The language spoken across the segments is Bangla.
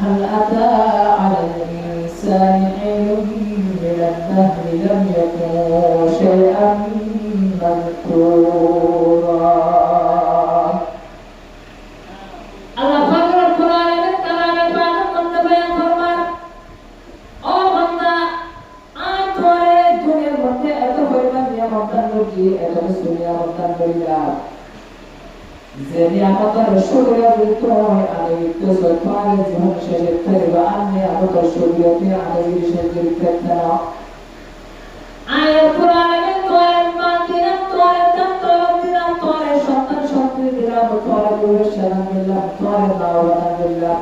هل أتى على الإنسان حين من الدهر لم يكن شيئا مذكورا আল্লাহ পাকের কোরআনের কালামে পাকের মধ্যে বয়ান ফরমান ও বান্দা আজ তোরে দুনিয়ার মধ্যে এত পরিমাণ নিয়ামত দান করছি এত কিছু নিয়ামত দান করিলাম যে নিয়ামতের শুকরিয়া দিতে হয় আমি তো সত্য জীবন শেষে থাকবে আর নিয়ামতের শুকরিয়াতে আমি শেষে থাকতে না আয়াত কোরআনে তোরে মান দিলাম তোরে দান দিলাম তোরে সন্তান সন্ততি দিলাম তোরে ভবিষ্যৎ দিলাম তোরে দাওয়াত দিলাম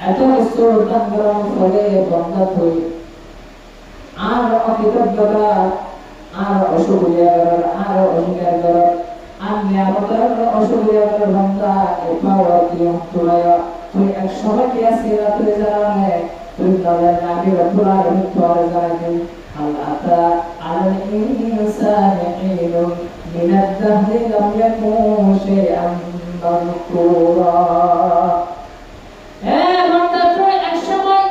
এত কিছু দান করার ফলে বান্দা তুই আর অকৃতজ্ঞতা আর অশুকরিয়া আর অস্বীকার করার আর নিয়ামতের অশুকরিয়া করার বান্দা এপাওয়া দিয়ে তোরা তুই এক সময় কি আসিস তুই জানা তুই তাদের নাকি রব্বুল আলামিন তোরে জানাই هل أتى على الإنسان حين من الدهر لم يكن شيئا مذكورا বান্দা তুই এক সময়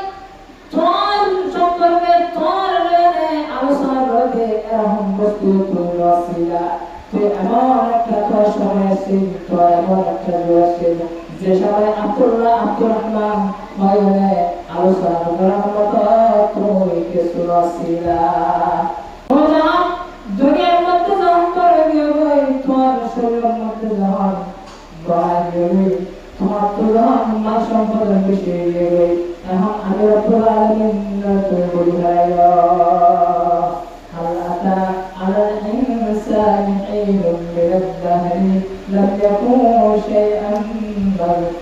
তোর সম্পর্কে তোর আলোচনা করবে এরকম বস্তু তুই নসিলা তুই এমন একটা তোর সময় আসিস তোর এমন একটা আসিস যে সময় আব্দুল্লাহ আব্দুর রহমান ভয়ে আলোচনা করার মতো তুই কিছু নসিলা দুনিয়ার মধ্যে যখন করে গিয়ে তোমার শরীরের মধ্যে যখন বাড়া গিয়ে তোমার তো যখন মাল সম্পদের বিষয় গিয়ে এখন আমি রব্বুল আলামিন তুই বলি هل أتى على الإنسان حين من الدهر لم يكن شيئا مذكورا